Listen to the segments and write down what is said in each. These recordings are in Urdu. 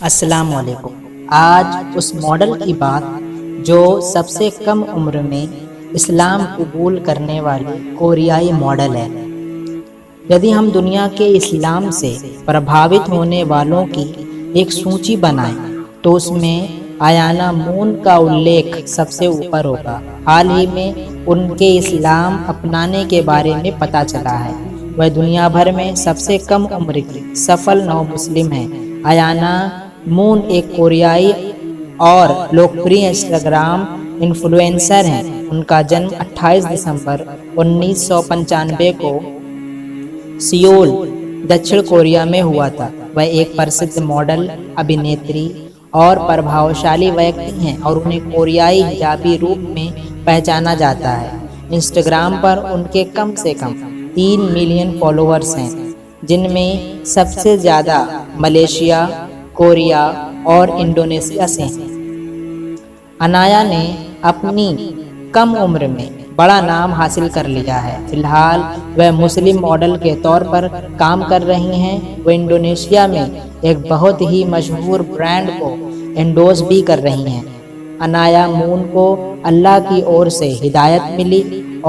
السلام علیکم۔ آج اس ماڈل کی بات جو سب سے کم عمر میں اسلام قبول کرنے والی کوریائی ماڈل ہے۔ یدی ہم دنیا کے اسلام سے پربھاوت ہونے والوں کی ایک سوچی بنائیں تو اس میں آیانا مون کا الیکھ سب سے اوپر ہوگا۔ حال ہی میں ان کے اسلام اپنانے کے بارے میں پتہ چلا ہے۔ وہ دنیا بھر میں سب سے کم عمر کی سفل نو مسلم ہیں۔ آیانا مون ایک کوریائی اور لوکپریہ انسٹاگرام انفلوئنسر ہیں۔ ان کا جنم 28 دسمبر 1995 کو سیول، دکشن کوریا میں ہوا تھا۔ وہ ایک پرسدھ ماڈل، ابھینیتری اور پربھاوشالی ویکتی ہیں اور انہیں کوریائی حجابی روپ میں پہچانا جاتا ہے۔ انسٹاگرام پر ان کے کم سے کم 3 ملین فالوورز ہیں، جن میں سب سے زیادہ ملیشیا، کوریا اور انڈونیشیا سے ہیں۔ انایا نے اپنی کم عمر میں بڑا نام حاصل کر لیا ہے۔ فی الحال وہ مسلم ماڈل کے طور پر کام کر رہی ہیں۔ وہ انڈونیشیا میں ایک بہت ہی مشہور برانڈ کو انڈورس بھی کر رہی ہیں۔ انایا مون کو اللہ کی اور سے ہدایت ملی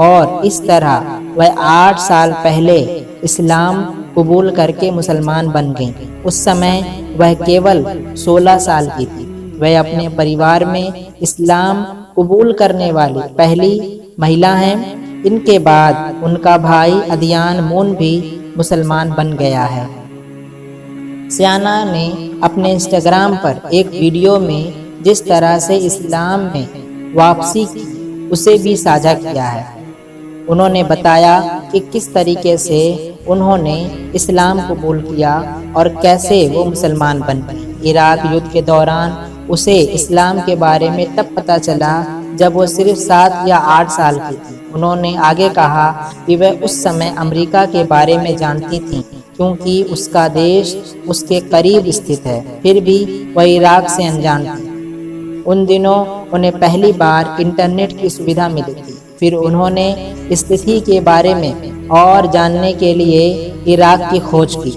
اور اس طرح وہ 8 سال پہلے اسلام قبول کر کے مسلمان بن گئیں۔ اس سمے وہ کیول 16 سال کی تھی۔ وہ اپنے پریوار میں اسلام قبول کرنے والی پہلی مہیلا ہیں۔ ان کے بعد ان کا بھائی ادیان مون بھی مسلمان بن گیا ہے۔ سیانا نے اپنے انسٹاگرام پر ایک ویڈیو میں جس طرح سے اسلام میں واپسی کی اسے بھی ساجھا کیا ہے۔ انہوں نے بتایا کہ کس طریقے سے انہوں نے اسلام قبول کیا اور کیسے وہ مسلمان بن گئی۔ عراق یدھ کے دوران اسے اسلام کے بارے میں تب پتہ چلا جب وہ صرف 7 یا 8 سال کی تھی۔ انہوں نے آگے کہا کہ وہ اس سمے امریکہ کے بارے میں جانتی تھیں کیونکہ اس کا دیش اس کے قریب استھت ہے، پھر بھی وہ عراق سے انجان تھی۔ ان دنوں انہیں پہلی بار انٹرنیٹ کی سویدھا ملی تھی۔ پھر انہوں نے استھتی کے بارے میں اور جاننے کے لیے عراق کی کھوج کی۔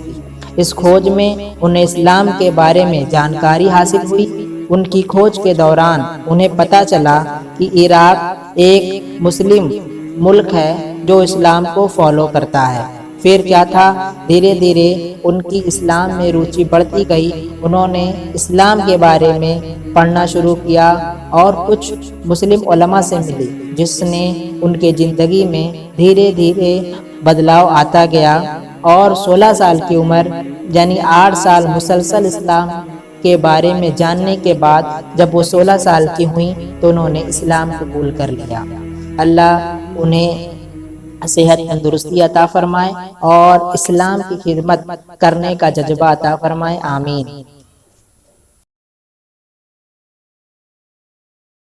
اس کھوج میں انہیں اسلام کے بارے میں جانکاری حاصل ہوئی۔ ان کی کھوج کے دوران انہیں پتہ چلا کہ عراق ایک مسلم ملک ہے جو اسلام کو فالو کرتا ہے۔ پھر کیا تھا، دھیرے دھیرے ان کی اسلام میں روچی بڑھتی گئی۔ انہوں نے اسلام کے بارے میں پڑھنا شروع کیا اور کچھ مسلم علماء سے ملی، جس نے ان کے زندگی میں دھیرے دھیرے بدلاؤ آتا گیا، اور 16 سال کی عمر یعنی 8 سال مسلسل اسلام کے بارے میں جاننے کے بعد جب وہ 16 سال کی ہوئیں تو انہوں نے اسلام قبول کر لیا۔ اللہ انہیں صحت تندرستی عطا فرمائے اور اسلام کی خدمت کرنے کا جذبہ عطا فرمائے، آمین۔